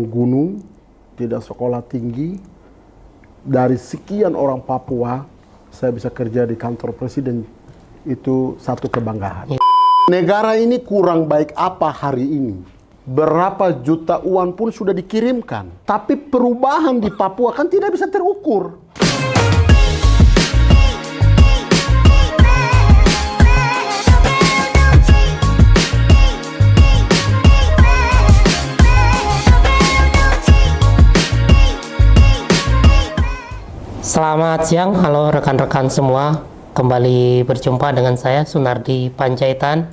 turun gunung, tidak sekolah tinggi. Dari sekian orang Papua, saya bisa kerja di kantor presiden, itu satu kebanggaan. Negara ini kurang baik apa hari ini? Berapa juta uang pun sudah dikirimkan. Tapi perubahan di Papua kan tidak bisa terukur. Selamat siang, halo rekan-rekan semua. Kembali berjumpa dengan saya Sunardi Panjaitan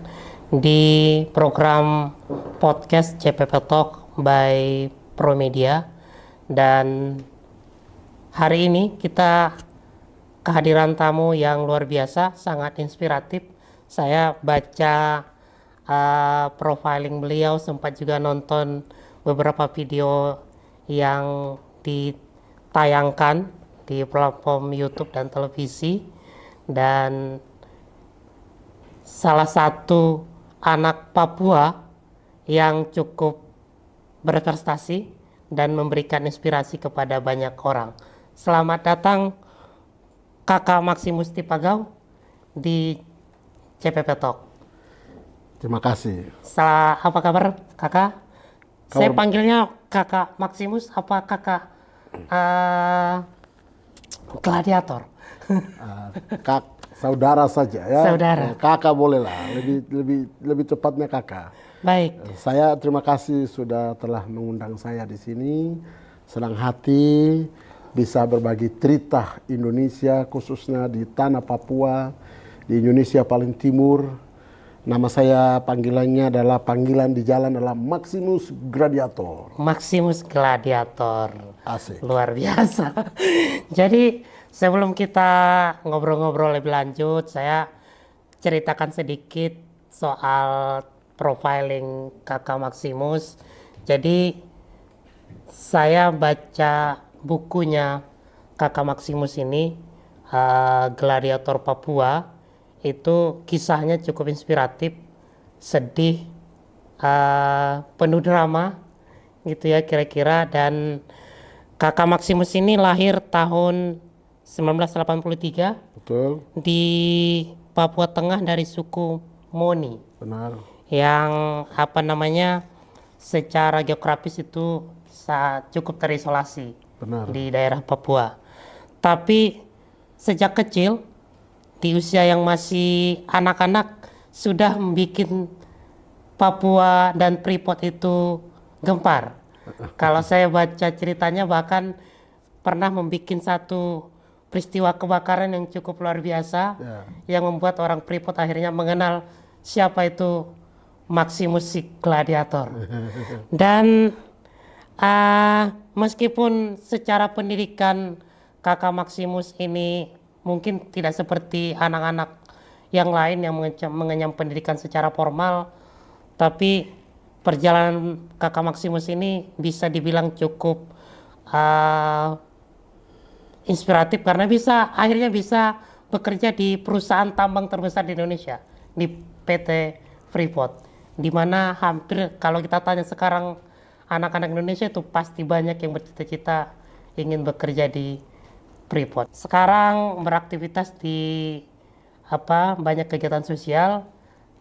di program podcast CPP Talk by Promedia. Dan hari ini kita kehadiran tamu yang luar biasa, sangat inspiratif. Saya baca profiling beliau, sempat juga nonton beberapa video yang ditayangkan di platform YouTube dan televisi, dan salah satu anak Papua yang cukup berprestasi dan memberikan inspirasi kepada banyak orang. Selamat datang Kakak Maximus Tipagau di CPP Talk. Terima kasih. Apa kabar Kakak? Saya panggilnya Kakak Maximus apa Kakak Gladiator? Saudara saja ya. Saudara. Kakak boleh lah. Lebih tepatnya kakak. Baik. Saya terima kasih sudah telah mengundang saya di sini. Senang hati bisa berbagi cerita Indonesia, khususnya di tanah Papua, di Indonesia paling timur. Nama saya panggilannya panggilan di jalan adalah Maximus Gladiator. Maximus Gladiator. Asik. Luar biasa. Jadi sebelum kita ngobrol-ngobrol lebih lanjut, saya ceritakan sedikit soal profiling Kakak Maximus. Jadi saya baca bukunya Kakak Maximus ini, Gladiator Papua. Itu kisahnya cukup inspiratif, sedih, penuh drama gitu ya kira-kira. Dan Kakak Maximus ini lahir tahun 1983. Betul. Di Papua Tengah dari suku Moni. Benar. Yang secara geografis itu cukup terisolasi. Benar. Di daerah Papua. Tapi sejak kecil, di usia yang masih anak-anak, sudah membuat Papua dan Freeport itu gempar. Kalau saya baca ceritanya, bahkan pernah membuat satu peristiwa kebakaran yang cukup luar biasa, yang membuat orang Freeport akhirnya mengenal siapa itu Maximus si Gladiator. Dan meskipun secara pendidikan Kakak Maximus ini mungkin tidak seperti anak-anak yang lain yang mengenyam pendidikan secara formal, tapi perjalanan Kakak Maximus ini bisa dibilang cukup inspiratif karena akhirnya bisa bekerja di perusahaan tambang terbesar di Indonesia, di PT Freeport, di mana hampir kalau kita tanya sekarang anak-anak Indonesia itu pasti banyak yang bercita-cita ingin bekerja di Freeport. Sekarang beraktivitas di banyak kegiatan sosial,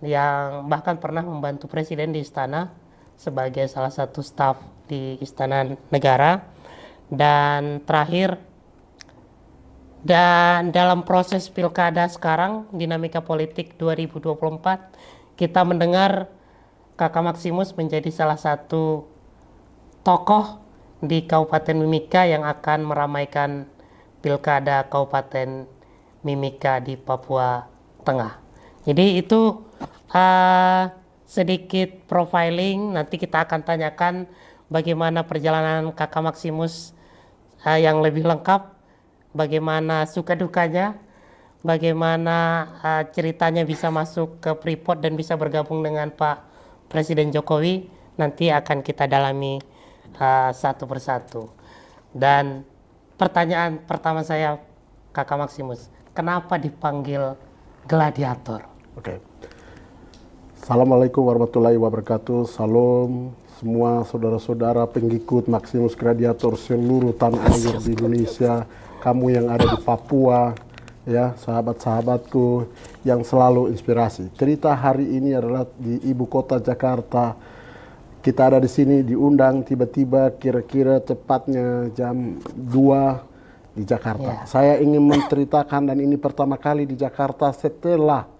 yang bahkan pernah membantu presiden di istana sebagai salah satu staf di Istana Negara. Dan terakhir, dan dalam proses pilkada sekarang, dinamika politik 2024, kita mendengar Kakak Maximus menjadi salah satu tokoh di Kabupaten Mimika yang akan meramaikan pilkada Kabupaten Mimika di Papua Tengah. Jadi itu sedikit profiling. Nanti kita akan tanyakan bagaimana perjalanan Kakak Maximus yang lebih lengkap, bagaimana suka dukanya, bagaimana ceritanya bisa masuk ke Freeport dan bisa bergabung dengan Pak Presiden Jokowi. Nanti akan kita dalami satu persatu. Dan pertanyaan pertama saya, Kakak Maximus, kenapa dipanggil Gladiator? Oke. Assalamualaikum warahmatullahi wabarakatuh. Salam semua saudara-saudara pengikut Maximus Gladiator seluruh tanah air di Indonesia. Kamu yang ada di Papua, ya sahabat-sahabatku yang selalu inspirasi. Cerita hari ini adalah di ibu kota Jakarta. Kita ada di sini diundang tiba-tiba kira-kira tepatnya jam 2 di Jakarta. Saya ingin menceritakan, dan ini pertama kali di Jakarta setelah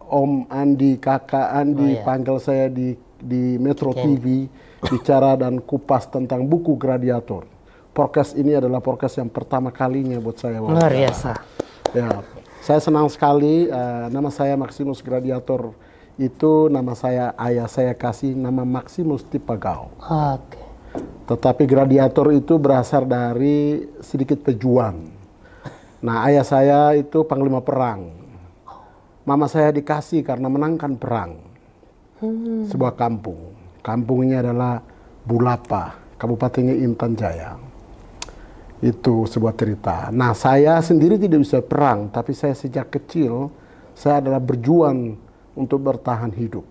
Om Andi, Kakak Andi panggil saya di Metro TV bicara dan kupas tentang buku Gladiator. Podcast ini adalah podcast yang pertama kalinya buat saya. Luar biasa. Ya, saya senang sekali. Nama saya Maximus Gladiator. Itu nama saya, ayah saya kasih nama Maximus Tipagau. Oke. Tetapi Gladiator itu berasal dari sedikit pejuang. Nah, ayah saya itu panglima perang. Mama saya dikasih karena menangkan perang. Sebuah kampung. Kampungnya adalah Bulapa, Kabupatennya Intan Jaya. Itu sebuah cerita. Nah, saya sendiri tidak bisa perang, tapi saya sejak kecil, saya adalah berjuang untuk bertahan hidup.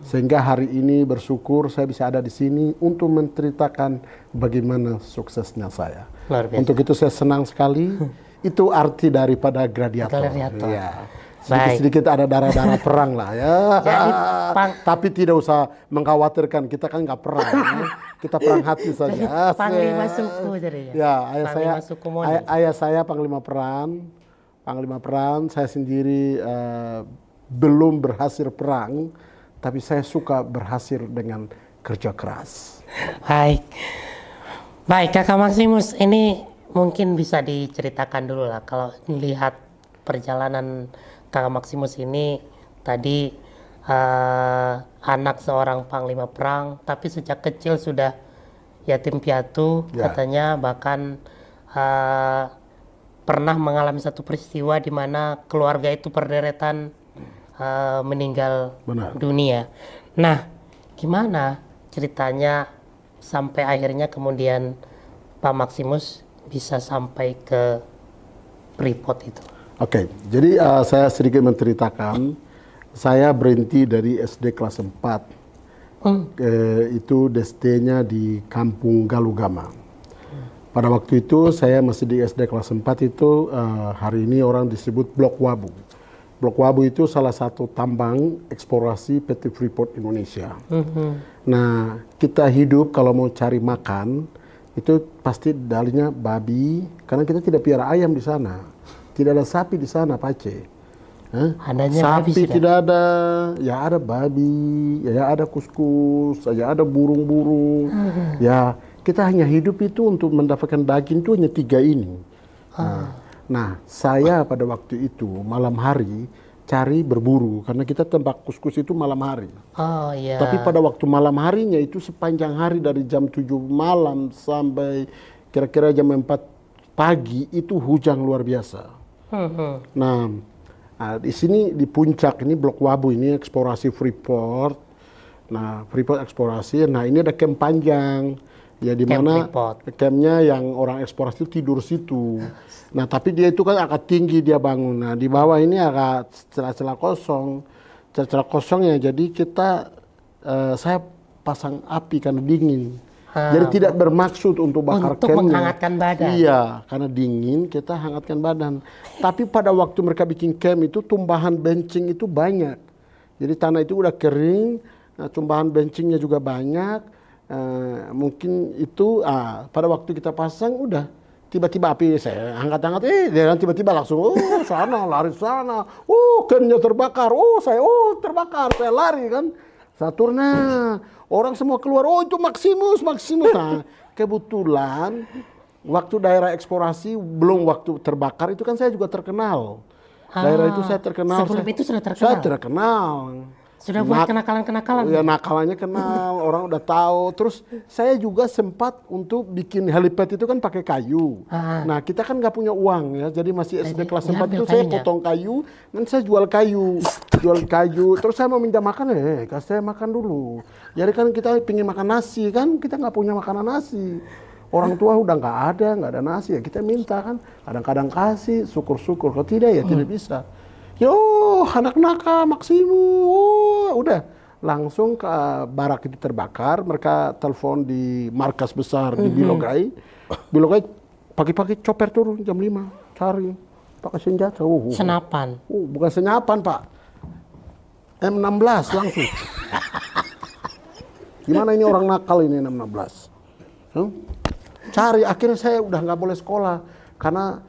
Sehingga hari ini bersyukur saya bisa ada di sini untuk menceritakan bagaimana suksesnya saya. Untuk itu saya senang sekali. Itu arti daripada Gladiator. Ya. Sedikit-sedikit ada darah-darah perang lah ya. Jadi, tapi tidak usah mengkhawatirkan, kita kan nggak perang. Kita perang hati saja. Panglima suku jadinya. Ya, ayah saya panglima perang. Saya sendiri belum berhasil perang, tapi saya suka berhasil dengan kerja keras. Baik Kakak Maximus, ini mungkin bisa diceritakan dulu lah kalau melihat perjalanan Kakak Maximus ini tadi anak seorang panglima perang, tapi sejak kecil sudah yatim piatu katanya, bahkan pernah mengalami satu peristiwa di mana keluarga itu perderetan meninggal dunia. Nah, gimana ceritanya sampai akhirnya kemudian Pak Maximus bisa sampai ke Freeport itu? Oke, jadi saya sedikit menceritakan, saya berhenti dari SD kelas 4, itu SD-nya di Kampung Galugama. Pada waktu itu saya masih di SD kelas 4 itu, hari ini orang disebut Blok Wabu. Blok Wabu itu salah satu tambang eksplorasi PT Freeport Indonesia. Nah, kita hidup kalau mau cari makan, itu pasti dalinya babi, karena kita tidak piara ayam di sana. Tidak ada sapi di sana, Pace. Sapi tidak ada, ya ada babi, ya ada kuskus, ya ada burung-burung. Ya, kita hanya hidup itu untuk mendapatkan daging itu hanya 3 ini. Nah, saya pada waktu itu malam hari cari berburu, karena kita tembak kuskus itu malam hari. Tapi pada waktu malam harinya itu sepanjang hari dari jam 7 malam sampai kira-kira jam 4 pagi itu hujan luar biasa. Nah, di sini di puncak ini Blok Wabu ini eksplorasi Freeport. Nah, Freeport eksplorasi. Nah, ini ada camp panjang. Ya, di mana campnya yang orang eksplorasi itu tidur situ. Nah, tapi dia itu kan agak tinggi dia bangun. Nah, di bawah ini agak celah-celah kosong. Celah-celah kosong ya, jadi saya pasang api karena dingin. Jadi tidak bermaksud untuk bakar untuk campnya. menghangatkan badan. Iya, karena dingin kita hangatkan badan. Tapi pada waktu mereka bikin camp itu tumbahan bencing itu banyak. Jadi tanah itu udah kering, tumbahan bencingnya juga banyak. Mungkin itu pada waktu kita pasang udah tiba-tiba api saya angkat-angkat, dia tiba-tiba langsung sana, lari sana, campnya terbakar, saya terbakar, saya lari kan. Saturna, orang semua keluar, itu Maximus. Nah, kebetulan waktu daerah eksplorasi belum waktu terbakar itu kan saya juga terkenal. Daerah itu saya terkenal. Sebelum itu sudah terkenal? Saya terkenal. Sudah buat kenakalan-kenakalan? Ya, nakalannya kenal, orang udah tahu. Terus saya juga sempat untuk bikin helipad itu kan pakai kayu. Nah, kita kan nggak punya uang ya, jadi masih SD kelas 4 itu saya potong kayu, dan saya jual kayu. Terus saya mau minta makan, kasih saya makan dulu. Jadi kan kita pingin makan nasi kan, kita nggak punya makanan nasi. Orang tua udah nggak ada nasi ya kita minta kan. Kadang-kadang kasih, syukur-syukur. Kalau tidak ya tidak bisa. Yo, anak nakal, Maksimus. Oh, udah langsung ke barak itu terbakar. Mereka telepon di markas besar di Bilogai. Bilogai pagi-pagi coper turun jam 5 cari pakai senjata. Senapan. Bukan senapan, Pak. M16 langsung. Gimana ini orang nakal ini M16? Cari, akhirnya saya udah nggak boleh sekolah karena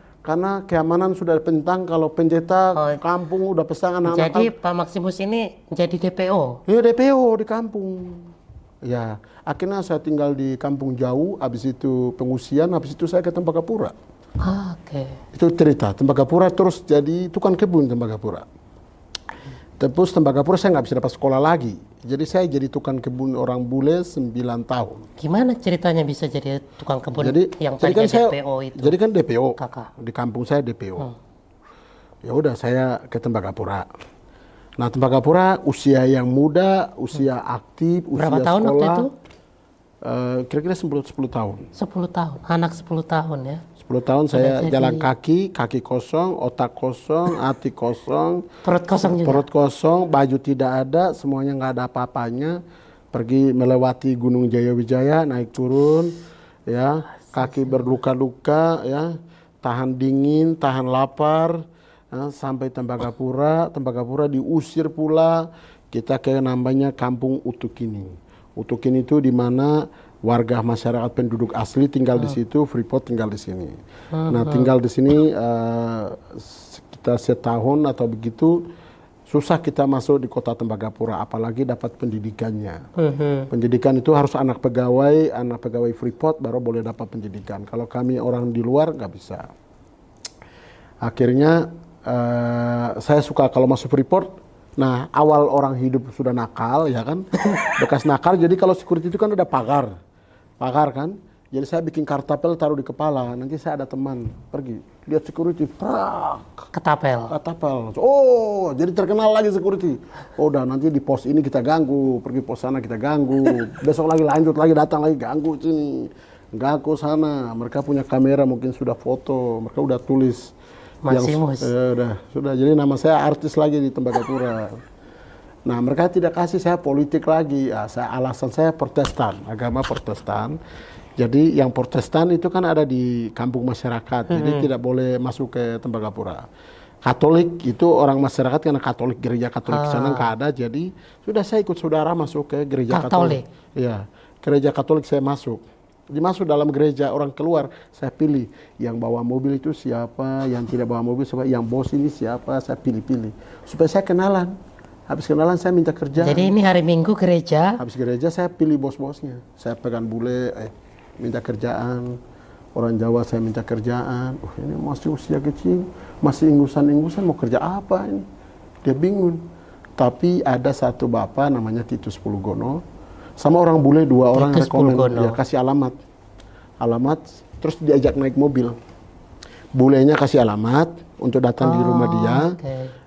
keamanan sudah pentang. Kalau penjeta kampung udah pesan anak-anak. Jadi Pak Maksimus ini jadi DPO? Iya, DPO di kampung. Ya, akhirnya saya tinggal di kampung jauh, habis itu pengungsian, habis itu saya ke Tembagapura. Oke. Itu cerita, Tembagapura terus jadi tukang kebun Tembagapura. Terus Tembagapura saya nggak bisa dapat sekolah lagi. Jadi saya jadi tukang kebun orang bule 9 tahun. Gimana ceritanya bisa jadi tukang kebun yang jadi tadinya kan saya, DPO itu? Jadi kan DPO, Kakak. di kampung saya DPO. Ya udah saya ke Tembagapura. Nah, Tembagapura usia yang muda, usia aktif, usia Berapa tahun sekolah. waktu itu? Kira-kira 10 tahun. 10 tahun, anak 10 tahun ya. 10 tahun saya jadi- jalan kaki kosong, otak kosong, hati kosong, Perut kosong juga. perut kosong, baju tidak ada, semuanya nggak ada apa-apanya. Pergi melewati Gunung Jayawijaya, naik turun, ya, kaki berluka-luka, ya, tahan dingin, tahan lapar, ya, sampai Tembagapura. Tembagapura diusir pula, kita ke namanya Kampung Utukini. Utukini itu di mana warga masyarakat penduduk asli tinggal di situ, Freeport tinggal di sini. Nah, tinggal di sini sekitar setahun atau begitu, susah kita masuk di kota Tembagapura, apalagi dapat pendidikannya. Pendidikan itu harus anak pegawai Freeport baru boleh dapat pendidikan. Kalau kami orang di luar nggak bisa. Akhirnya saya suka kalau masuk Freeport. Nah, awal orang hidup sudah nakal, ya kan? Bekas nakal, jadi kalau security itu kan ada pagar kan? Jadi saya bikin kartapel taruh di kepala, nanti saya ada teman, pergi, lihat security, prak, Ketapel. kartapel. Oh, jadi terkenal lagi security. Oh, udah nanti di pos ini kita ganggu, pergi pos sana kita ganggu, besok lagi lanjut lagi, datang lagi ganggu sini, ganggu sana. Mereka punya kamera, mungkin sudah foto, mereka udah tulis. Maksimus. Sudah. Jadi nama saya artis lagi di Tembagapura. Nah, mereka tidak kasih saya politik lagi. Ya, alasan saya Protestan, agama Protestan. Jadi yang Protestan itu kan ada di kampung masyarakat, jadi tidak boleh masuk ke Tembagapura. Katolik itu orang masyarakat karena Katolik, gereja Katolik di sana nggak ada, jadi sudah saya ikut saudara masuk ke gereja Katolik. Iya, gereja Katolik saya masuk. Dimasuk dalam gereja, orang keluar, saya pilih yang bawa mobil itu siapa, yang tidak bawa mobil siapa, yang bos ini siapa, saya pilih-pilih supaya saya kenalan. Habis kenalan saya minta kerja. Jadi ini hari Minggu gereja. Habis gereja saya pilih bos-bosnya. Saya pegang bule, minta kerjaan. Orang Jawa saya minta kerjaan. Ini masih usia kecil, masih inggusan-inggusan, mau kerja apa ini? Dia bingung. Tapi ada satu bapak namanya Titus Pulugono, sama orang bule 2 orang rekomen, dia kasih alamat, terus diajak naik mobil. Bulenya kasih alamat untuk datang di rumah dia.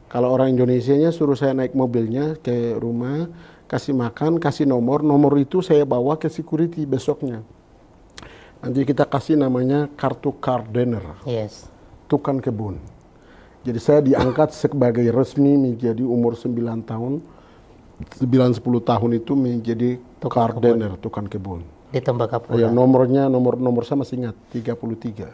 Kalau orang Indonesianya suruh saya naik mobilnya ke rumah, kasih makan, kasih nomor itu saya bawa ke security besoknya. Nanti kita kasih namanya kartu gardener, tukang kebun. Jadi saya diangkat sebagai resmi menjadi umur 9 tahun, 9-10 tahun itu menjadi gardener, tukang kebun. Di Tembagapura. Ya, nomor saya masih ingat, 33.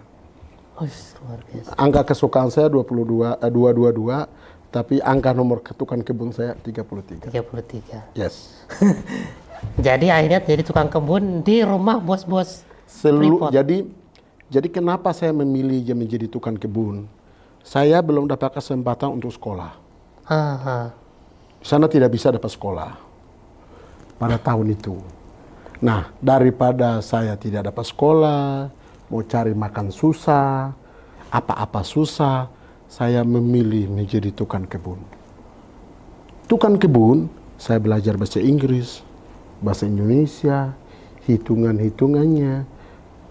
Luar biasa. Angka kesukaan saya 222, tapi angka nomor tukang kebun saya 33. 33. Yes. Jadi akhirnya jadi tukang kebun di rumah bos-bos. Jadi kenapa saya memilih menjadi tukang kebun? Saya belum dapat kesempatan untuk sekolah. Sana tidak bisa dapat sekolah pada tahun itu. Nah, daripada saya tidak dapat sekolah, mau cari makan susah, apa-apa susah, saya memilih menjadi tukang kebun. Tukang kebun, saya belajar bahasa Inggris, bahasa Indonesia, hitungan-hitungannya.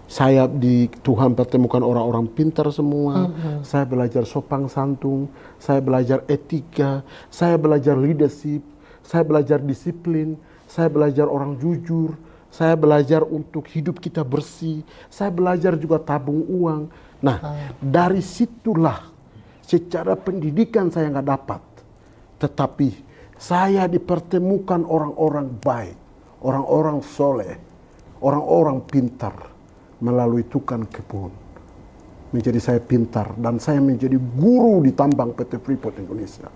Saya di Tuhan pertemukan orang-orang pintar semua. Saya belajar sopan santun, saya belajar etika, saya belajar leadership, saya belajar disiplin, saya belajar orang jujur, saya belajar untuk hidup kita bersih, saya belajar juga tabung uang. Nah, dari situlah secara pendidikan saya nggak dapat. Tetapi saya dipertemukan orang-orang baik, orang-orang soleh, orang-orang pintar melalui tukang kebun. Menjadi saya pintar dan saya menjadi guru di tambang PT Freeport Indonesia.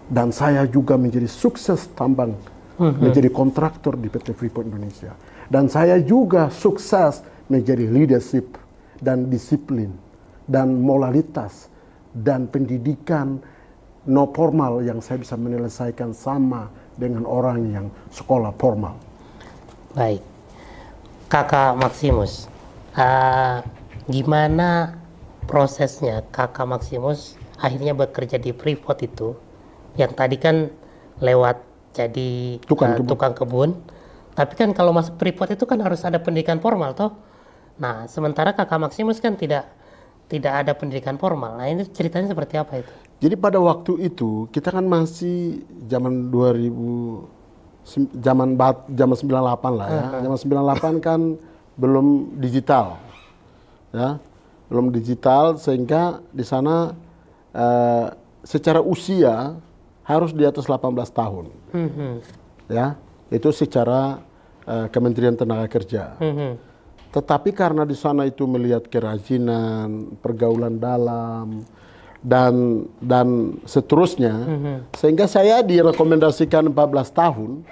Dan saya juga menjadi sukses tambang, menjadi kontraktor di PT Freeport Indonesia. Dan saya juga sukses menjadi leadership dan disiplin dan moralitas dan pendidikan no formal yang saya bisa menyelesaikan sama dengan orang yang sekolah formal. Baik, Kakak Maximus, gimana prosesnya Kakak Maximus akhirnya bekerja di Freeport itu? Yang tadi kan lewat jadi tukang kebun, tapi kan kalau masuk Freeport itu kan harus ada pendidikan formal toh. Nah, sementara Kakak Maximus kan tidak ada pendidikan formal. Nah, ini ceritanya seperti apa itu? Jadi pada waktu itu kita kan masih zaman 2000, zaman 98 lah ya. Zaman 98 kan belum digital, ya, belum digital sehingga di sana secara usia harus di atas 18 tahun, ya, itu secara Kementerian Tenaga Kerja. Tetapi karena di sana itu melihat kerajinan, pergaulan dalam, dan seterusnya, sehingga saya direkomendasikan 14 tahun,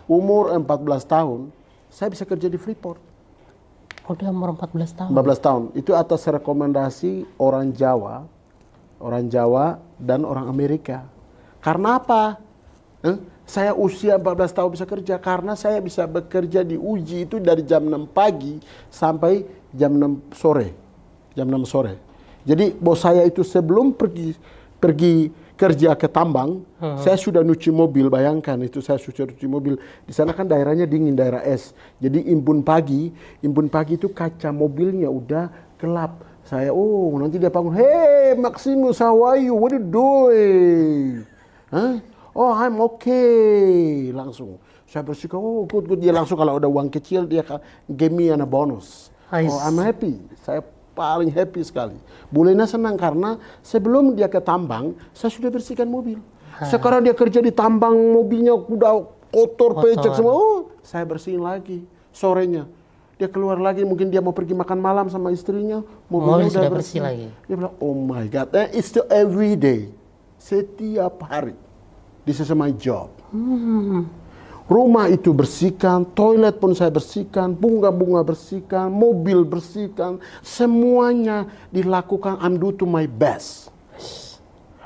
umur 14 tahun, saya bisa kerja di Freeport. Oh, dia umur 14 tahun? 14 tahun, itu atas rekomendasi orang Jawa dan orang Amerika. Karena apa? Saya usia 14 tahun bisa kerja karena saya bisa bekerja di uji itu dari jam 6 pagi sampai jam 6 sore. Jam 6 sore. Jadi bos saya itu sebelum pergi kerja ke tambang, saya sudah nyuci mobil, bayangkan itu saya sudah nyuci mobil. Di sana kan daerahnya dingin, daerah es. Jadi impun pagi itu kaca mobilnya udah gelap. Saya, nanti dia bangun, "Hey Maximus, how are you? What are you doing?" Hah? "Oh, I'm okay." Langsung saya bersihkan, good. Dia langsung kalau ada uang kecil dia give me a bonus. Oh, I'm happy. Saya paling happy sekali. Bulena senang karena sebelum dia ke tambang, saya sudah bersihkan mobil. Sekarang dia kerja di tambang, mobilnya udah kotor, pecek semua. Saya bersihin lagi sorenya. Dia keluar lagi, mungkin dia mau pergi makan malam sama istrinya, mobilnya udah bersih lagi. Dia bilang, "Oh my God, it's still every day." Setiap hari. This is my job. Rumah itu bersihkan, toilet pun saya bersihkan, bunga-bunga bersihkan, mobil bersihkan, semuanya dilakukan. I'm do to my best.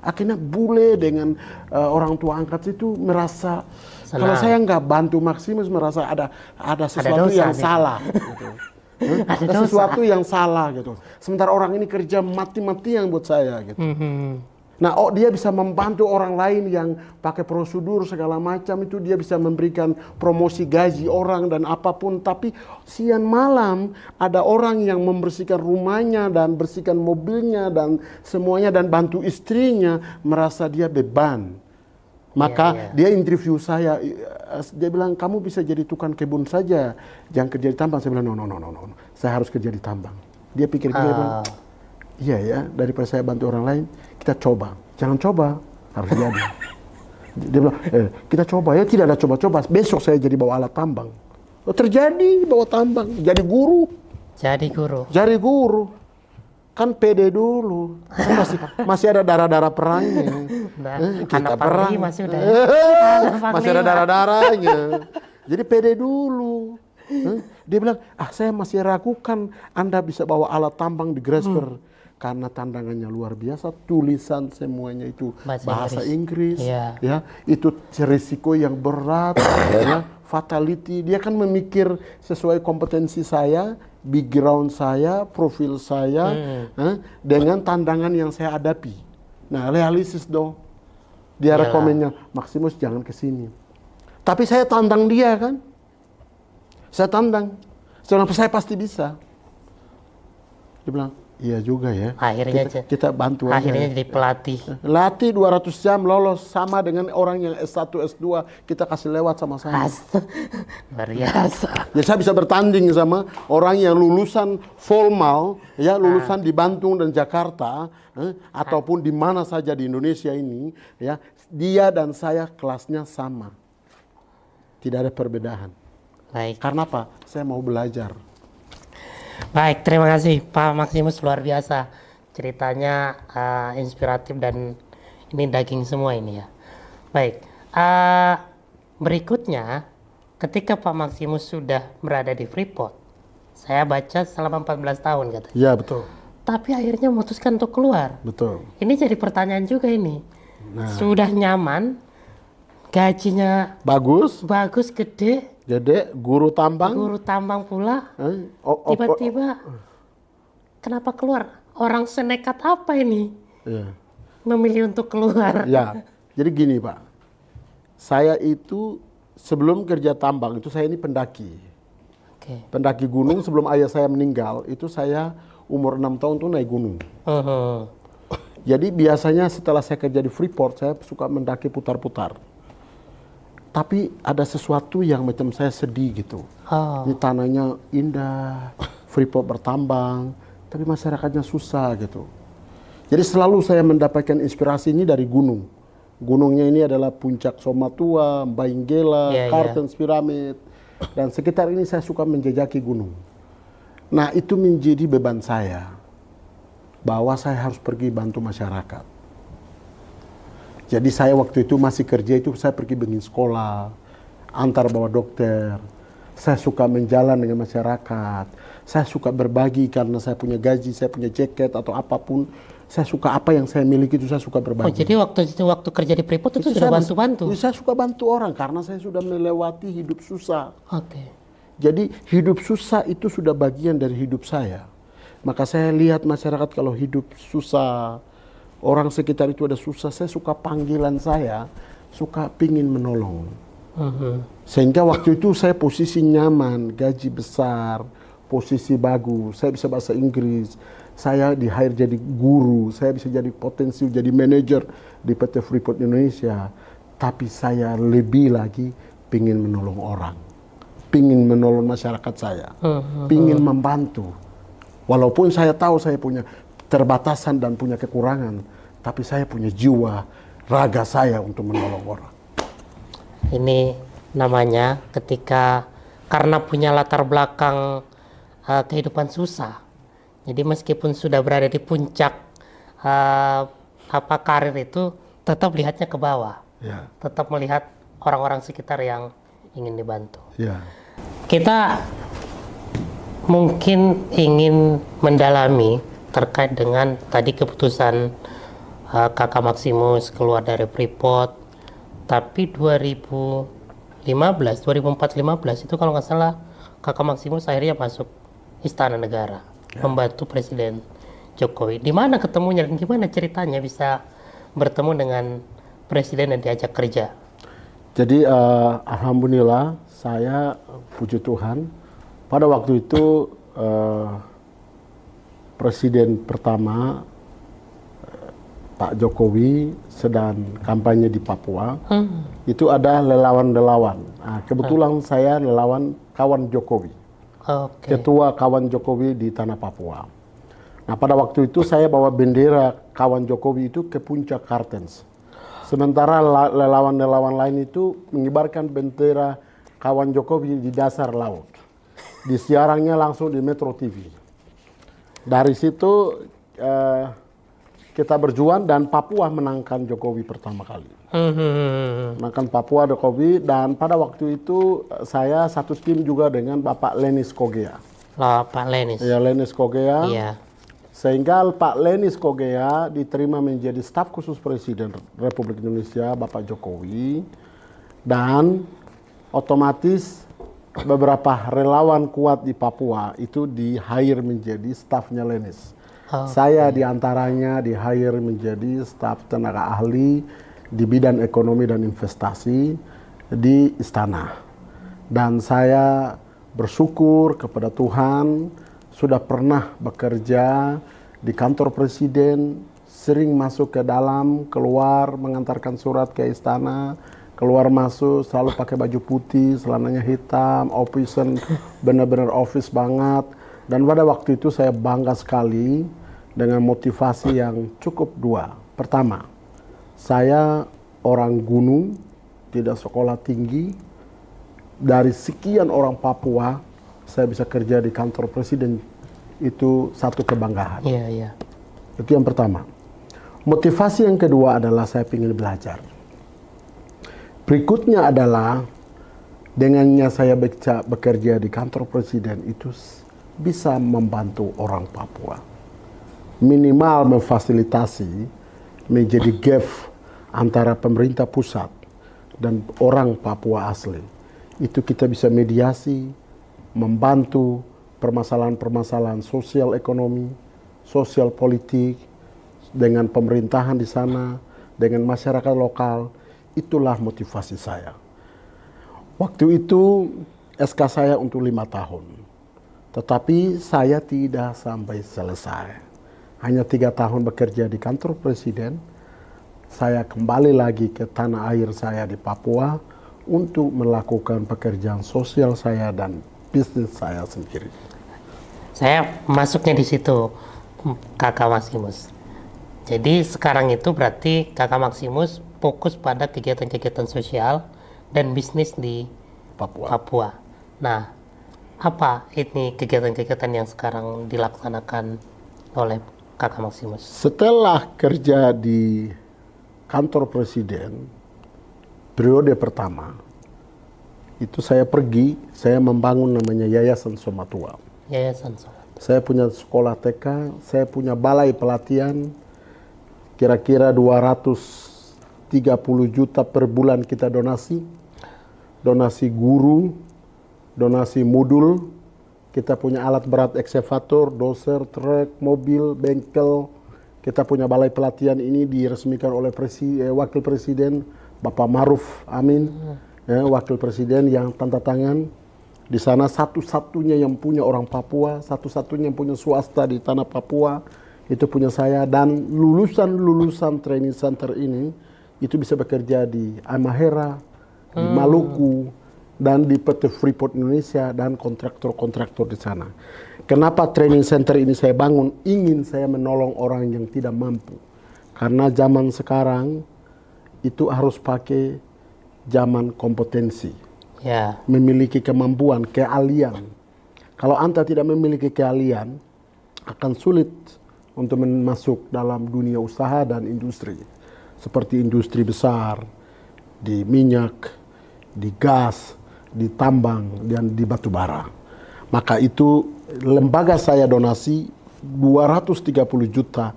Akhirnya bule dengan orang tua angkat itu merasa senang. Kalau saya nggak bantu Maximus, merasa ada sesuatu yang salah. Gitu. Ada sesuatu yang salah gitu. Sementara orang ini kerja mati-matian buat saya gitu. Nah, dia bisa membantu orang lain yang pakai prosedur segala macam itu, dia bisa memberikan promosi gaji orang dan apapun. Tapi siang malam ada orang yang membersihkan rumahnya dan bersihkan mobilnya dan semuanya dan bantu istrinya, merasa dia beban. Maka dia interview saya, dia bilang, "Kamu bisa jadi tukang kebun saja, jangan kerja di tambang." Saya bilang, no, saya harus kerja di tambang. Dia pikir, dia bilang, "Iya ya, daripada saya bantu orang lain, kita coba." Jangan coba, harus jadi. Dia bilang, "Kita coba." Ya, tidak ada coba-coba. Besok saya jadi bawa alat tambang. Terjadi bawa tambang, jadi guru. Jadi guru. Kan pede dulu. Masih ada darah-darah perangnya. Kita perang. Masih ada darah-darahnya. Jadi pede dulu. Dia bilang, "Saya masih ragukan Anda bisa bawa alat tambang di Grasberg." Karena tandangannya luar biasa, tulisan semuanya itu bahasa Inggris, ya, itu risiko yang berat, ya, fatality. Dia kan memikir sesuai kompetensi saya, background saya, profil saya, dengan tandangan yang saya hadapi. Nah, realistis dong. Dia rekomennya, "Maximus jangan ke sini." Tapi saya tantang dia kan, saya tantang, saya pasti bisa. Dia bilang, Iya juga ya. Akhirnya Kita bantu aja. akhirnya jadi pelatih. Latih 200 jam lolos sama dengan orang yang S1, S2 kita kasih lewat sama-sama. Luar biasa. Ya saya bisa bertanding sama orang yang lulusan formal, ya lulusan di Bandung dan Jakarta, ataupun di mana saja di Indonesia ini, ya dia dan saya kelasnya sama, tidak ada perbedaan. Baik. Karena apa? Saya mau belajar. Baik, terima kasih Pak Maximus, luar biasa. Ceritanya inspiratif dan ini daging semua ini ya. Baik, berikutnya ketika Pak Maximus sudah berada di Freeport, saya baca selama 14 tahun katanya. Iya betul. Tapi akhirnya memutuskan untuk keluar. Betul. Ini jadi pertanyaan juga ini. Sudah nyaman, gajinya Bagus, gede, guru tambang. guru tambang pula. Tiba-tiba kenapa keluar? Orang senekat apa ini Iya. memilih untuk keluar? Ya, jadi gini Pak, saya itu sebelum kerja tambang itu saya ini pendaki. Oke. Pendaki gunung sebelum ayah saya meninggal, itu saya umur 6 tahun tuh naik gunung. Jadi biasanya setelah saya kerja di Freeport, saya suka mendaki putar-putar. Tapi ada sesuatu yang macam saya sedih gitu. Ini tanahnya indah, Freeport bertambang, tapi masyarakatnya susah gitu. Jadi selalu saya mendapatkan inspirasi ini dari gunung. Gunungnya ini adalah Puncak Somatua, Bainggela, Cartens Pyramid, dan sekitar ini saya suka menjajaki gunung. Nah itu menjadi beban saya, bahwa saya harus pergi bantu masyarakat. Jadi saya waktu itu masih kerja itu saya pergi bikin sekolah, antar bawa dokter. Saya suka menjalan dengan masyarakat. Saya suka berbagi karena saya punya gaji, saya punya jaket atau apapun. Saya suka apa yang saya miliki itu saya suka berbagi. Oh, jadi waktu kerja di Freeport itu sudah bantu-bantu? Saya suka bantu orang karena saya sudah melewati hidup susah. Oke. Jadi hidup susah itu sudah bagian dari hidup saya. Maka saya lihat masyarakat kalau hidup susah, orang sekitar itu ada susah, saya suka panggilan saya, suka pingin menolong. Sehingga waktu itu saya posisi nyaman, gaji besar, posisi bagus, saya bisa bahasa Inggris, saya di-hire jadi guru, saya bisa jadi potensi jadi manajer di PT Freeport Indonesia. Tapi saya lebih lagi pingin menolong orang, pingin menolong masyarakat saya, pingin membantu. Walaupun saya tahu saya punya terbatasan dan punya kekurangan, tapi saya punya jiwa, raga saya untuk menolong orang. Ini namanya ketika karena punya latar belakang kehidupan susah. Jadi meskipun sudah berada di puncak karir itu, tetap lihatnya ke bawah. Ya. Tetap melihat orang-orang sekitar yang ingin dibantu. Ya. Kita mungkin ingin mendalami terkait dengan tadi keputusan Kakak Maximus keluar dari Freeport, tapi 2015 itu kalau nggak salah Kakak Maximus akhirnya masuk Istana Negara, membantu Presiden Jokowi. Di mana ketemunya dan gimana ceritanya bisa bertemu dengan Presiden dan diajak kerja? Jadi alhamdulillah saya puji Tuhan pada waktu itu Presiden pertama Pak Jokowi sedang kampanye di Papua, itu ada relawan-relawan. Nah, kebetulan saya relawan kawan Jokowi, ketua kawan Jokowi di tanah Papua. Nah pada waktu itu saya bawa bendera kawan Jokowi itu ke puncak Cartens. Sementara relawan-relawan lain itu mengibarkan bendera kawan Jokowi di dasar laut. Disiarannya langsung di Metro TV. Dari situ kita berjuang dan Papua menangkan Jokowi pertama kali. Menangkan Papua Jokowi, dan pada waktu itu saya satu tim juga dengan Bapak Lenis Kogea. Pak Lenis. Ya, Lenis Kogea. Iya. Sehingga Pak Lenis Kogea diterima menjadi staf khusus Presiden Republik Indonesia Bapak Jokowi, dan otomatis beberapa relawan kuat di Papua itu di-hire menjadi stafnya Lenis. Saya diantaranya di-hire menjadi staf tenaga ahli di bidang ekonomi dan investasi di Istana. Dan saya bersyukur kepada Tuhan sudah pernah bekerja di kantor presiden, sering masuk ke dalam, keluar, mengantarkan surat ke istana, keluar masuk, selalu pakai baju putih, celananya hitam, office benar-benar office banget. Dan pada waktu itu saya bangga sekali dengan motivasi yang cukup dua. Pertama, saya orang gunung, tidak sekolah tinggi. Dari sekian orang Papua, saya bisa kerja di kantor presiden, itu satu kebanggaan. Iya, iya. Itu yang pertama. Motivasi yang kedua adalah saya ingin belajar. Berikutnya adalah dengannya saya bekerja di kantor presiden itu bisa membantu orang Papua. Minimal memfasilitasi menjadi gap antara pemerintah pusat dan orang Papua asli. Itu kita bisa mediasi, membantu permasalahan-permasalahan sosial ekonomi, sosial politik, dengan pemerintahan di sana, dengan masyarakat lokal. Itulah motivasi saya. Waktu itu SK saya untuk 5 tahun. Tetapi saya tidak sampai selesai. Hanya 3 tahun bekerja di kantor presiden. Saya kembali lagi ke tanah air saya di Papua untuk melakukan pekerjaan sosial saya dan bisnis saya sendiri. Saya masuknya di situ, Kakak Maximus. Jadi sekarang itu berarti Kakak Maximus fokus pada kegiatan-kegiatan sosial dan bisnis di Papua. Nah, apa ini kegiatan-kegiatan yang sekarang dilaksanakan oleh Kakak Maximus? Setelah kerja di kantor presiden, periode pertama, itu saya pergi, saya membangun namanya Yayasan Somatua. Yayasan Somatua. Saya punya sekolah TK, saya punya balai pelatihan, kira-kira 230 juta per bulan kita donasi. Donasi guru, donasi modul, kita punya alat berat eksavator, doser, truk, mobil, bengkel. Kita punya balai pelatihan ini diresmikan oleh Wakil Presiden Bapak Maruf Amin, Wakil Presiden yang tanda tangan. Di sana satu-satunya yang punya orang Papua, satu-satunya yang punya swasta di tanah Papua, itu punya saya. Dan lulusan-lulusan training center ini, itu bisa bekerja di Halmahera, di Maluku, dan di PT Freeport Indonesia, dan kontraktor-kontraktor di sana. Kenapa training center ini saya bangun? Ingin saya menolong orang yang tidak mampu. Karena zaman sekarang itu harus pakai zaman kompetensi. Ya. Memiliki kemampuan, keahlian. Kalau Anda tidak memiliki keahlian, akan sulit untuk masuk dalam dunia usaha dan industri. Seperti industri besar, di minyak, di gas, di tambang, dan di batu bara. Maka itu lembaga saya donasi 230 juta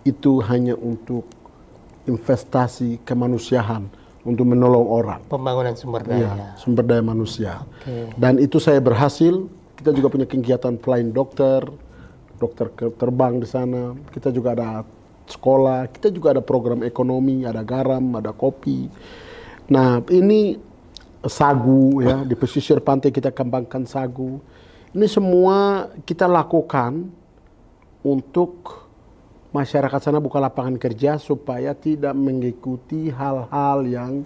itu hanya untuk investasi kemanusiaan, untuk menolong orang. Pembangunan sumber daya. Ya, sumber daya manusia. Okay. Dan itu saya berhasil. Kita juga punya kegiatan flying dokter terbang di sana. Kita juga ada sekolah, kita juga ada program ekonomi, ada garam, ada kopi. Nah, ini sagu ya, di pesisir pantai kita kembangkan sagu. Ini semua kita lakukan untuk masyarakat sana buka lapangan kerja supaya tidak mengikuti hal-hal yang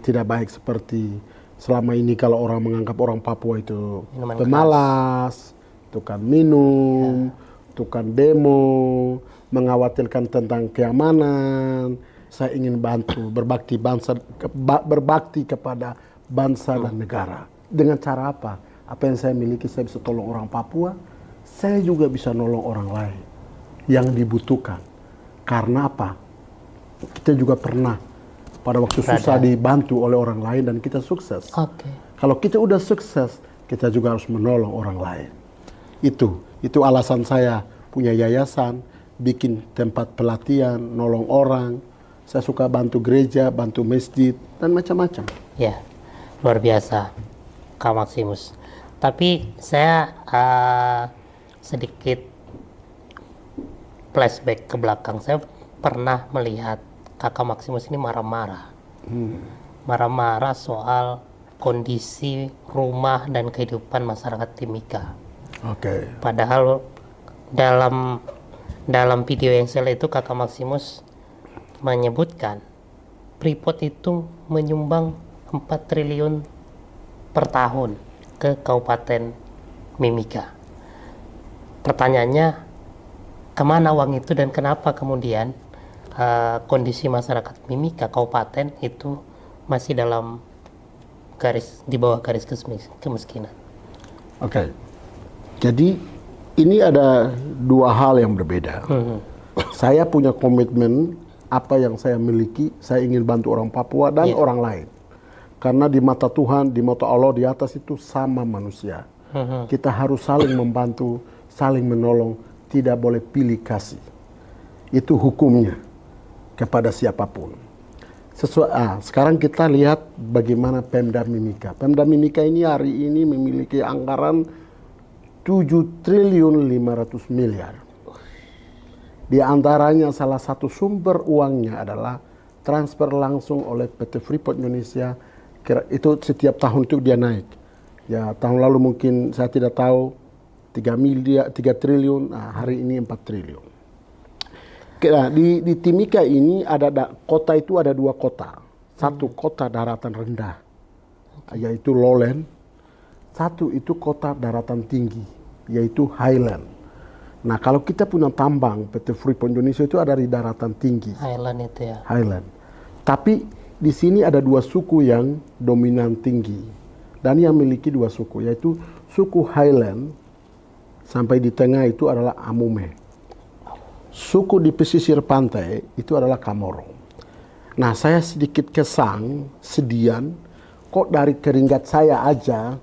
tidak baik, seperti selama ini kalau orang menganggap orang Papua itu Minuman pemalas, tukang minum, tukang demo, mengkhawatirkan tentang keamanan. Saya ingin bantu, berbakti kepada bangsa dan negara. Dengan cara apa? Apa yang saya miliki, saya bisa tolong orang Papua, saya juga bisa nolong orang lain yang dibutuhkan. Karena apa? Kita juga pernah pada waktu susah dibantu oleh orang lain dan kita sukses. Okay. Kalau kita udah sukses, kita juga harus menolong orang lain. Itu alasan saya punya yayasan, bikin tempat pelatihan, nolong orang. Saya suka bantu gereja, bantu masjid, dan macam-macam. Ya, luar biasa, Kak Maximus. Tapi saya sedikit flashback ke belakang. Saya pernah melihat Kakak Maximus ini marah-marah. Marah-marah soal kondisi rumah dan kehidupan masyarakat Timika. Oke. Padahal dalam dalam video yang saya lihat itu Kakak Maximus menyebutkan Freeport itu menyumbang 4 triliun per tahun ke Kabupaten Mimika. Pertanyaannya, kemana uang itu dan kenapa kemudian kondisi masyarakat Mimika Kabupaten itu masih dalam di bawah garis kemiskinan? Oke. Jadi ini ada dua hal yang berbeda. Saya punya komitmen apa yang saya miliki, saya ingin bantu orang Papua dan orang lain. Karena di mata Tuhan, di mata Allah di atas itu sama manusia. Kita harus saling membantu, saling menolong, tidak boleh pilih kasih. Itu hukumnya kepada siapapun. Sekarang kita lihat bagaimana Pemda Mimika. Pemda Mimika ini hari ini memiliki anggaran 7 triliun 500 miliar. Di antaranya salah satu sumber uangnya adalah transfer langsung oleh PT Freeport Indonesia. Itu setiap tahun itu dia naik. Ya, tahun lalu mungkin saya tidak tahu 3 triliun, hari ini 4 triliun. Nah, di Timika ini kota itu ada 2 kota. Satu kota daratan rendah, yaitu lowland. Satu itu kota daratan tinggi, yaitu highland. Nah, kalau kita punya tambang PT Freeport Indonesia itu ada di daratan tinggi. Highland itu ya. Highland. Tapi di sini ada 2 suku yang dominan tinggi dan yang memiliki 2 suku, yaitu suku Highland sampai di tengah itu adalah Amume. Suku di pesisir pantai itu adalah Kamoro. Nah, saya sedikit sedian, kok dari keringat saya aja,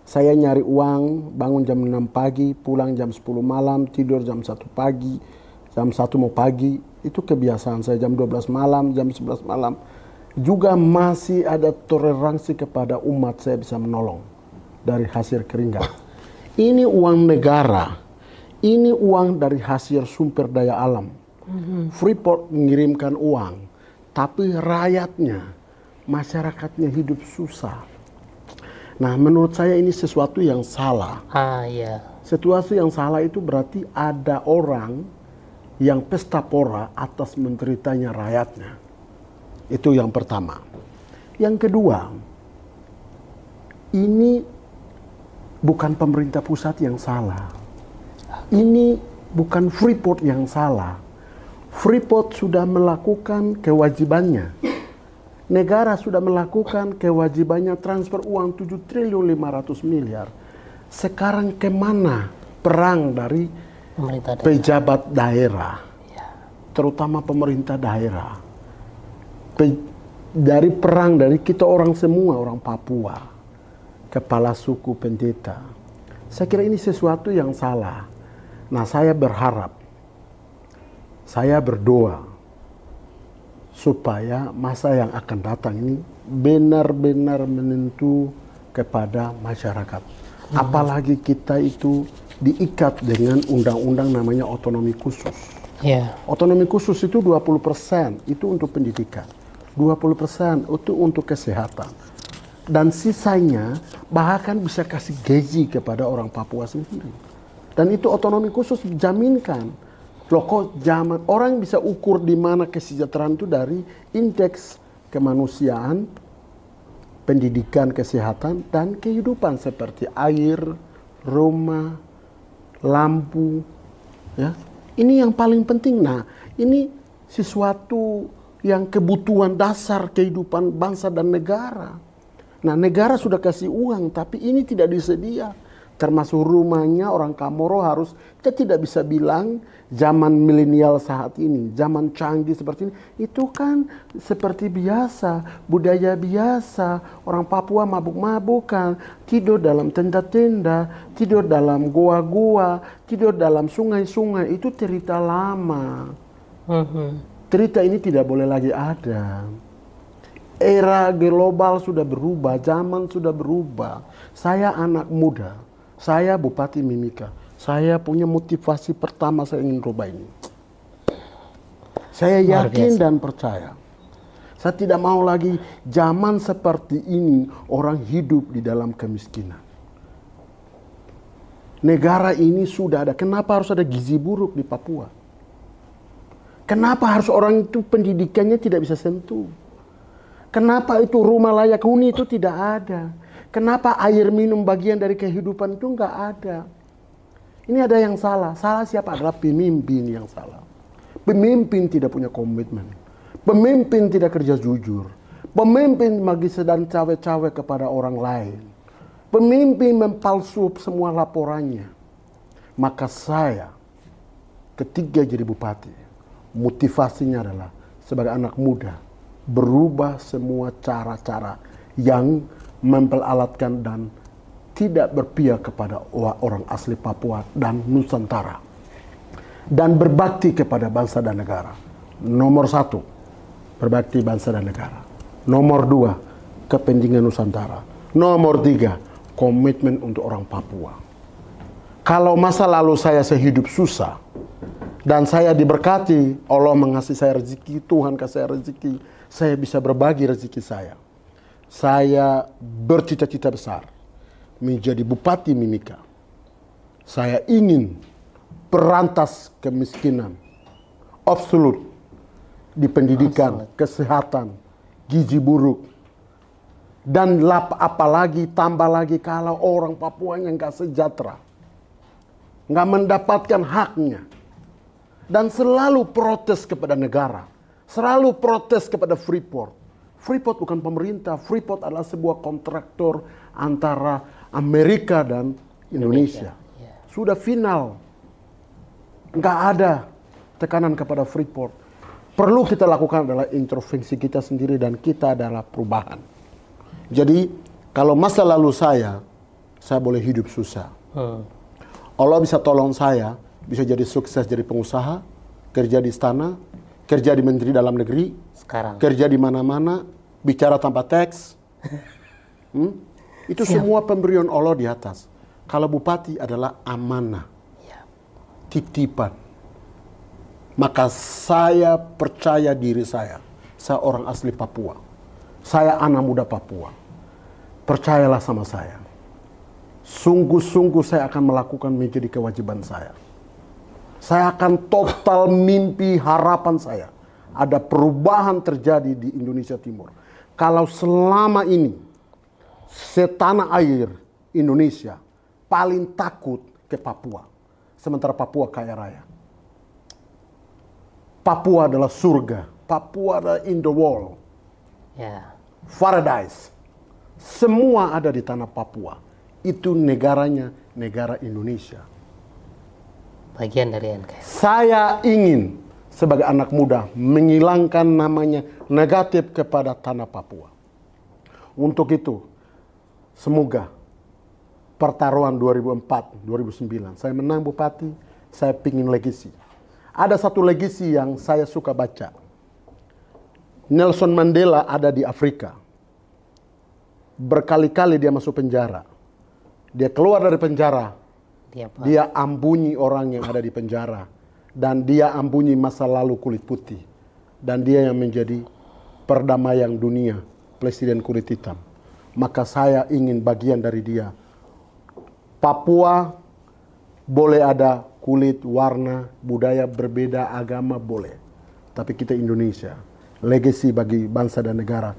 saya nyari uang, bangun jam 6 pagi, pulang jam 10 malam, tidur jam 1 pagi, jam 1 mau pagi, itu kebiasaan saya, jam 12 malam, jam 11 malam. Juga masih ada toleransi kepada umat, saya bisa menolong dari hasil keringat. Ini uang negara. Ini uang dari hasil sumber daya alam. Freeport mengirimkan uang, tapi rakyatnya, masyarakatnya hidup susah. Nah, menurut saya ini sesuatu yang salah. Iya. Sesuatu yang salah itu berarti ada orang yang pesta pora atas menderitanya rakyatnya. Itu yang pertama. Yang kedua, ini bukan pemerintah pusat yang salah. Ini bukan Freeport yang salah. Freeport sudah melakukan kewajibannya. Negara sudah melakukan kewajibannya transfer uang 7 triliun 500 miliar. Sekarang kemana perang dari pejabat daerah? Terutama pemerintah daerah. Dari perang dari kita orang semua, orang Papua. Kepala suku pendeta. Saya kira ini sesuatu yang salah. Nah, saya berharap, saya berdoa supaya masa yang akan datang ini benar-benar menentu kepada masyarakat. Apalagi kita itu diikat dengan undang-undang namanya otonomi khusus. Otonomi khusus itu 20% itu untuk pendidikan, 20% itu untuk kesehatan. Dan sisanya bahkan bisa kasih gaji kepada orang Papua sendiri. Dan itu otonomi khusus dijaminkan. Loh, kok zaman orang bisa ukur di mana kesejahteraan itu dari indeks kemanusiaan, pendidikan, kesehatan, dan kehidupan seperti air, rumah, lampu. Ya, ini yang paling penting. Nah, ini sesuatu yang kebutuhan dasar kehidupan bangsa dan negara. Nah, negara sudah kasih uang, tapi ini tidak disedia. Termasuk rumahnya orang Kamoro harus, kita tidak bisa bilang zaman milenial saat ini, zaman canggih seperti ini, itu kan seperti biasa, budaya biasa, orang Papua mabuk-mabukan, tidur dalam tenda-tenda, tidur dalam goa-goa, tidur dalam sungai-sungai, itu cerita lama. Cerita ini tidak boleh lagi ada. Era global sudah berubah, zaman sudah berubah. Saya anak muda. Saya Bupati Mimika. Saya punya motivasi pertama, saya ingin rubah ini. Saya yakin dan percaya. Saya tidak mau lagi zaman seperti ini orang hidup di dalam kemiskinan. Negara ini sudah ada. Kenapa harus ada gizi buruk di Papua? Kenapa harus orang itu pendidikannya tidak bisa sentuh? Kenapa itu rumah layak huni itu tidak ada? Kenapa air minum bagian dari kehidupan itu nggak ada? Ini ada yang salah. Salah siapa? Adalah pemimpin yang salah. Pemimpin tidak punya komitmen. Pemimpin tidak kerja jujur. Pemimpin bagi sedang cawe-cawe kepada orang lain. Pemimpin mempalsu semua laporannya. Maka saya ketika jadi bupati, motivasinya adalah sebagai anak muda berubah semua cara-cara yang memperalatkan dan tidak berpihak kepada orang asli Papua dan Nusantara. Dan berbakti kepada bangsa dan negara. Nomor 1, berbakti bangsa dan negara. Nomor 2, kepentingan Nusantara. Nomor 3, komitmen untuk orang Papua. Kalau masa lalu saya sehidup susah, dan saya diberkati, Allah mengasihi saya rezeki, Tuhan kasih saya rezeki, saya bisa berbagi rezeki saya. Saya bercita-cita besar menjadi Bupati Mimika. Saya ingin berantas kemiskinan absolut di pendidikan, kesehatan, gizi buruk. Dan apalagi tambah lagi kalau orang Papua yang gak sejahtera, gak mendapatkan haknya. Dan selalu protes kepada negara, selalu protes kepada Freeport. Freeport bukan pemerintah, Freeport adalah sebuah kontraktor antara Amerika dan Indonesia. Sudah final. Nggak ada tekanan kepada Freeport. Perlu kita lakukan adalah introspeksi kita sendiri dan kita adalah perubahan. Jadi kalau masa lalu saya boleh hidup susah. Allah bisa tolong saya, bisa jadi sukses jadi pengusaha, kerja di istana, kerja di Menteri Dalam Negeri, sekarang kerja di mana-mana, bicara tanpa teks. Itu semua pemberian Allah di atas. Kalau bupati adalah amanah, titipan. Maka saya percaya diri saya orang asli Papua. Saya anak muda Papua. Percayalah sama saya. Sungguh-sungguh saya akan melakukan menjadi kewajiban saya. Saya akan total mimpi harapan saya. Ada perubahan terjadi di Indonesia Timur. Kalau selama ini setanah air Indonesia paling takut ke Papua. Sementara Papua kaya raya. Papua adalah surga. Papua adalah in the world. Paradise. Semua ada di tanah Papua. Itu negaranya, negara Indonesia. Bagian dari NKRI. Saya ingin sebagai anak muda menghilangkan namanya negatif kepada tanah Papua. Untuk itu, semoga pertarungan 2004-2009, saya menang bupati, saya pingin legasi. Ada satu legasi yang saya suka baca. Nelson Mandela ada di Afrika. Berkali-kali dia masuk penjara. Dia keluar dari penjara, dia ambunyi orang yang ada di penjara. Dan dia ambunyi masa lalu kulit putih. Dan dia yang menjadi perdamaian dunia, presiden kulit hitam. Maka saya ingin bagian dari dia. Papua boleh ada kulit, warna, budaya berbeda, agama boleh. Tapi kita Indonesia, legasi bagi bangsa dan negara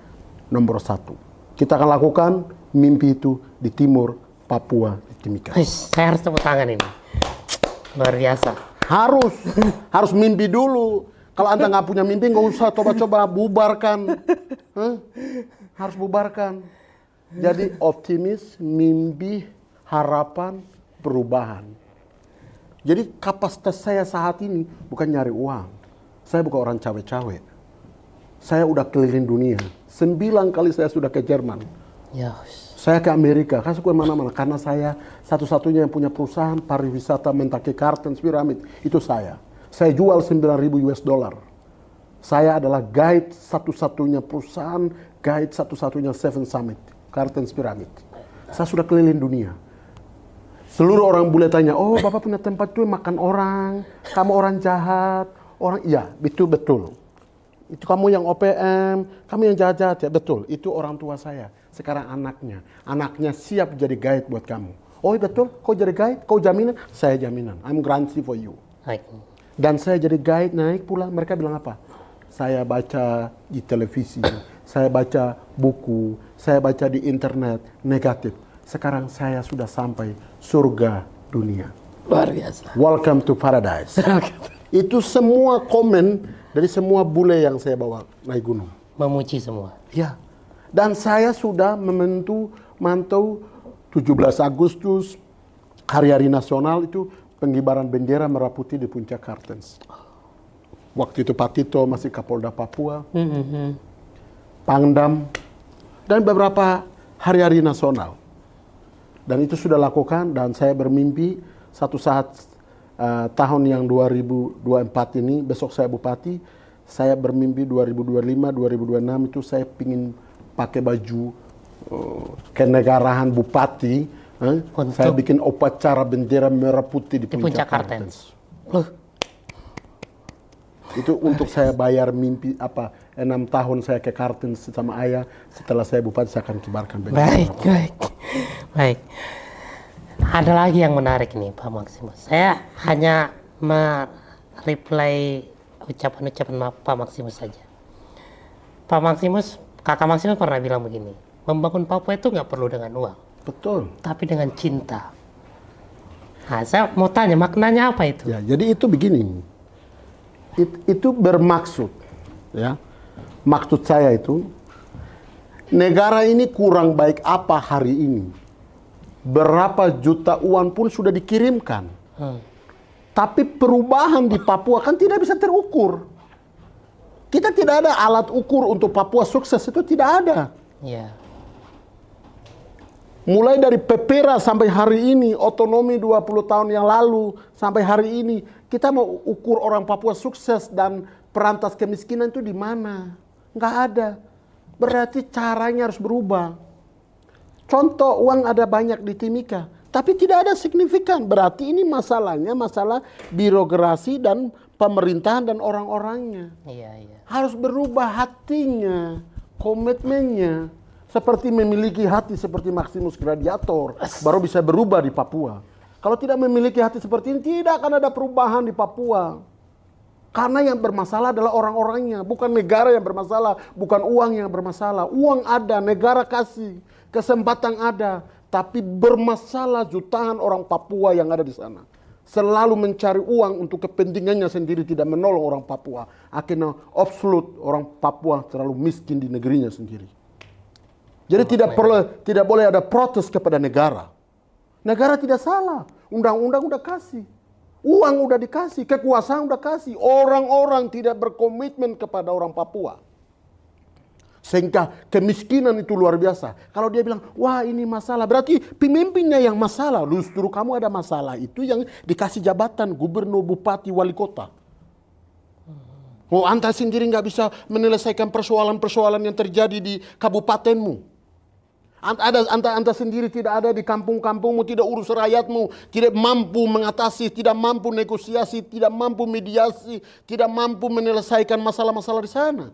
nomor 1. Kita akan lakukan mimpi itu di timur Papua, di Timika. Saya harus tepuk tangan ini. Luar biasa. Harus mimpi dulu. Kalau Anda nggak punya mimpi, nggak usah coba-coba bubarkan. Harus bubarkan. Jadi optimis, mimpi, harapan, perubahan. Jadi kapasitas saya saat ini bukan nyari uang. Saya bukan orang cawe-cawe. Saya udah keliling dunia. 9 kali saya sudah ke Jerman. Saya ke Amerika, saya ke mana-mana. Karena saya satu-satunya yang punya perusahaan pariwisata Mentaki Kartens Pyramid. Itu saya. Saya jual 9.000 US dollar. Saya adalah guide satu-satunya perusahaan, guide satu-satunya Seven Summit, Kartens Pyramid. Saya sudah keliling dunia. Seluruh orang boleh tanya, oh Bapak punya tempat itu makan orang, kamu orang jahat. Iya, betul-betul. Itu kamu yang OPM, kamu yang jahat-jahat ya, betul. Itu orang tua saya. Sekarang anaknya. Anaknya siap jadi guide buat kamu. Oh betul, kau jadi guide, kau jaminan? Saya jaminan. I'm guarantee for you. Dan saya jadi guide naik pulang, mereka bilang apa? Saya baca di televisi, saya baca buku, saya baca di internet, negatif. Sekarang saya sudah sampai surga dunia. Luar biasa. Welcome to paradise. Itu semua komen dari semua bule yang saya bawa naik gunung. Memuji semua. Ya. Dan saya sudah mantau 17 Agustus, hari-hari nasional itu pengibaran bendera merah putih di Puncak Kartens. Waktu itu Pak Tito masih Kapolda Papua, Pangdam, dan beberapa hari-hari nasional. Dan itu sudah lakukan dan saya bermimpi satu saat tahun yang 2024 ini, besok saya bupati, saya bermimpi 2025, 2026 itu saya ingin pakai baju kenegaraan bupati. Saya bikin upacara bendera merah putih di Puncak Kartens. Itu untuk saya bayar mimpi 6 tahun saya ke Kartens sama ayah. Setelah saya bupati saya akan kibarkan bendera. Baik. Ada lagi yang menarik nih Pak Maximus. Saya hanya reply ucapan-ucapan Pak Maximus saja. Pak Maximus, Kakak Maximus pernah bilang begini, membangun Papua itu nggak perlu dengan uang. Betul. Tapi dengan cinta. Nah, saya mau tanya maknanya apa itu? Ya, jadi itu begini. Itu bermaksud, ya. Maksud saya itu negara ini kurang baik apa hari ini. Berapa juta uang pun sudah dikirimkan. Tapi perubahan di Papua kan tidak bisa terukur. Kita tidak ada alat ukur untuk Papua sukses, itu tidak ada. Iya. Mulai dari PEPERA sampai hari ini, otonomi 20 tahun yang lalu sampai hari ini, kita mau ukur orang Papua sukses dan perantas kemiskinan itu di mana? Nggak ada. Berarti caranya harus berubah. Contoh, uang ada banyak di Timika, tapi tidak ada signifikan. Berarti ini masalahnya masalah birokrasi dan pemerintahan dan orang-orangnya. Iya. Harus berubah hatinya, komitmennya. Seperti memiliki hati seperti Maximus Gladiator, baru bisa berubah di Papua. Kalau tidak memiliki hati seperti ini, tidak akan ada perubahan di Papua. Karena yang bermasalah adalah orang-orangnya, bukan negara yang bermasalah, bukan uang yang bermasalah. Uang ada, negara kasih, kesempatan ada, tapi bermasalah jutaan orang Papua yang ada di sana. Selalu mencari uang untuk kepentingannya sendiri, tidak menolong orang Papua. Akhirnya absolut orang Papua terlalu miskin di negerinya sendiri. Jadi tidak boleh ada protes kepada negara. Negara tidak salah, undang-undang udah kasih, uang udah dikasih, kekuasaan udah kasih. Orang-orang tidak berkomitmen kepada orang Papua. Sehingga kemiskinan itu luar biasa. Kalau dia bilang, wah ini masalah, berarti pemimpinnya yang masalah. Justru kamu ada masalah, itu yang dikasih jabatan gubernur, bupati, wali kota. Oh, anda sendiri nggak bisa menyelesaikan persoalan-persoalan yang terjadi di kabupatenmu. Anda sendiri tidak ada di kampung-kampungmu, tidak urus rakyatmu, tidak mampu mengatasi, tidak mampu negosiasi, tidak mampu mediasi, tidak mampu menyelesaikan masalah-masalah di sana.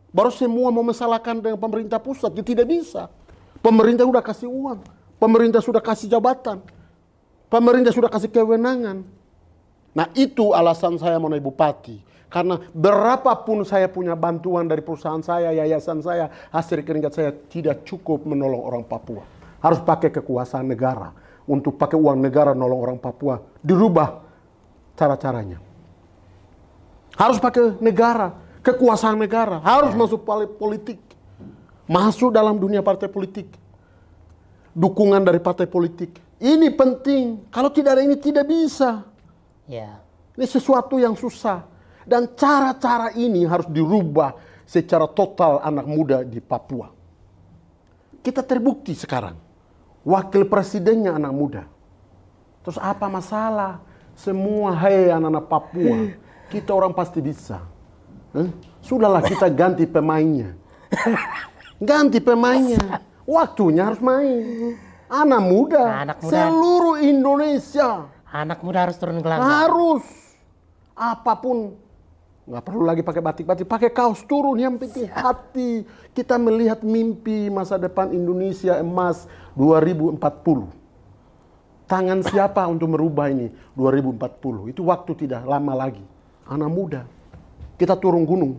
Baru semua mau mesalahkan dengan pemerintah pusat, ya tidak bisa. Pemerintah sudah kasih uang, pemerintah sudah kasih jabatan, pemerintah sudah kasih kewenangan. Nah itu alasan saya mau naik bupati. Karena berapapun saya punya bantuan dari perusahaan saya, yayasan saya, hasil keringat saya tidak cukup menolong orang Papua. Harus pakai kekuasaan negara. Untuk pakai uang negara nolong orang Papua, dirubah cara-caranya. Harus pakai negara, kekuasaan negara. Harus masuk politik. Masuk dalam dunia partai politik. Dukungan dari partai politik. Ini penting. Kalau tidak ada ini tidak bisa. Ini sesuatu yang susah. Dan cara-cara ini harus dirubah secara total anak muda di Papua. Kita terbukti sekarang. Wakil presidennya anak muda. Terus apa masalah? Semua anak-anak Papua. Kita orang pasti bisa. Sudahlah kita ganti pemainnya. Ganti pemainnya. Waktunya harus main. Anak muda. Seluruh Indonesia. Anak muda harus turun ke langit. Harus. Apapun. Nggak perlu lagi pakai batik-batik, pakai kaos turun, yang penting hati. Kita melihat mimpi masa depan Indonesia emas 2040. Tangan siapa untuk merubah ini 2040? Itu waktu tidak lama lagi. Anak muda. Kita turun gunung.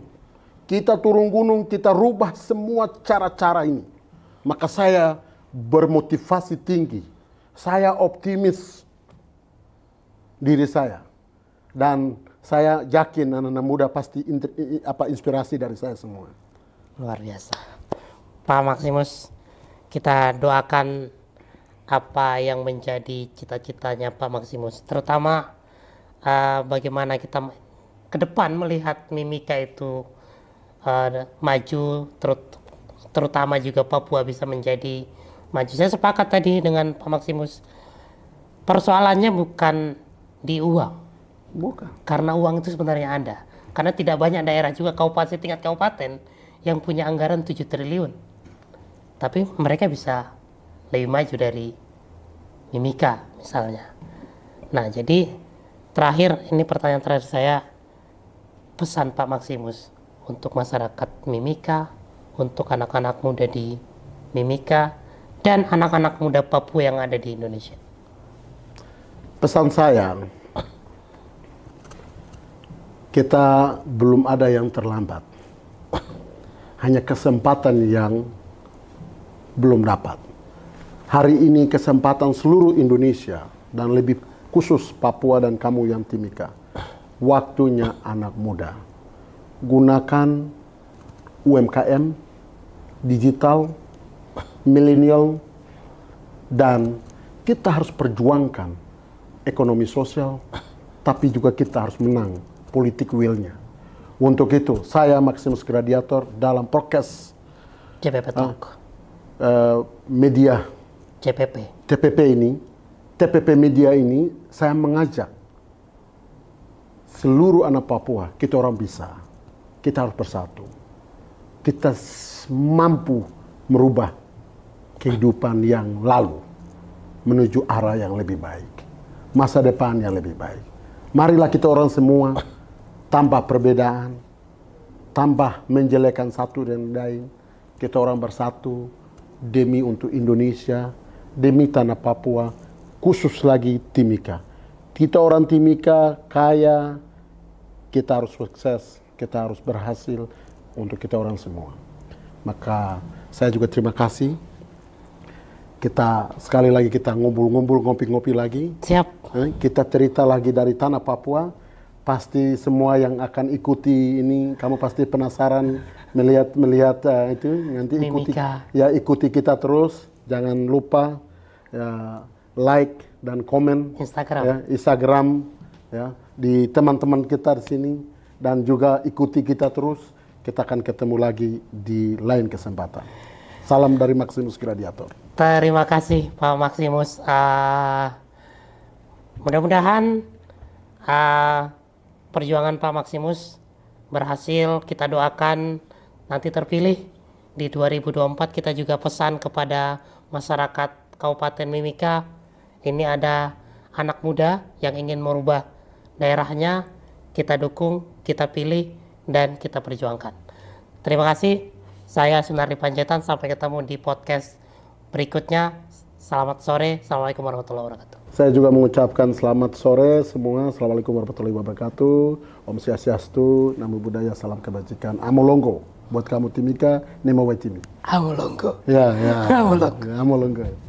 Kita turun gunung, kita rubah semua cara-cara ini. Maka saya bermotivasi tinggi. Saya optimis diri saya. Dan saya yakin anak-anak muda pasti inspirasi dari saya semua. Luar biasa. Pak Maximus, kita doakan apa yang menjadi cita-citanya Pak Maximus. Terutama bagaimana kita ke depan melihat Mimika itu maju, terutama juga Papua bisa menjadi maju. Saya sepakat tadi dengan Pak Maximus. Persoalannya bukan di uang. Bukan. Karena uang itu sebenarnya ada. Karena tidak banyak daerah juga tingkat kabupaten yang punya anggaran 7 triliun. Tapi mereka bisa lebih maju dari Mimika misalnya. Nah, jadi terakhir, ini pertanyaan terakhir saya, pesan Pak Maximus untuk masyarakat Mimika, untuk anak-anak muda di Mimika, dan anak-anak muda Papua yang ada di Indonesia. Pesan saya, kita belum ada yang terlambat. Hanya kesempatan yang belum dapat. Hari ini kesempatan seluruh Indonesia dan lebih khusus Papua dan kamu yang Timika. Waktunya anak muda. Gunakan UMKM, digital, milenial, dan kita harus perjuangkan ekonomi sosial, tapi juga kita harus menang politik will-nya. Untuk itu, saya Maximus Gradiator dalam podcast CPP Talk. Media CPP. TPP Media ini, saya mengajak seluruh anak Papua, kita orang bisa. Kita harus bersatu. Kita mampu merubah kehidupan yang lalu menuju arah yang lebih baik. Masa depan yang lebih baik. Marilah kita orang semua tanpa perbedaan, tanpa menjelekan satu dan lain. Kita orang bersatu demi untuk Indonesia, demi tanah Papua, khusus lagi Timika. Kita orang Timika kaya, kita harus sukses, kita harus berhasil untuk kita orang semua. Maka saya juga terima kasih. Kita sekali lagi kita ngumpul-ngumpul, ngopi-ngopi lagi. Siap. Kita cerita lagi dari tanah Papua. Pasti semua yang akan ikuti ini, kamu pasti penasaran melihat itu nanti ikuti kita terus. Jangan lupa like dan komen Instagram di teman-teman kita di sini, dan juga ikuti kita terus. Kita akan ketemu lagi di lain kesempatan. Salam dari Maximus Gradiator. Terima kasih Pak Maximus. Mudah-mudahan perjuangan Pak Maximus berhasil. Kita doakan nanti terpilih di 2024. Kita juga pesan kepada masyarakat Kabupaten Mimika, ini ada anak muda yang ingin merubah daerahnya, kita dukung, kita pilih, dan kita perjuangkan. Terima kasih. Saya Sunardi Panjaitan. Sampai ketemu di podcast berikutnya. Selamat sore. Assalamualaikum warahmatullahi wabarakatuh. Saya juga mengucapkan selamat sore semua. Assalamualaikum warahmatullahi wabarakatuh. Om Swastiastu, Namo Buddhaya, salam kebajikan. Amolonggo. Buat kamu Timika, Nemo Waitimi. Amolonggo. Ya. Amolonggo. Amolonggo.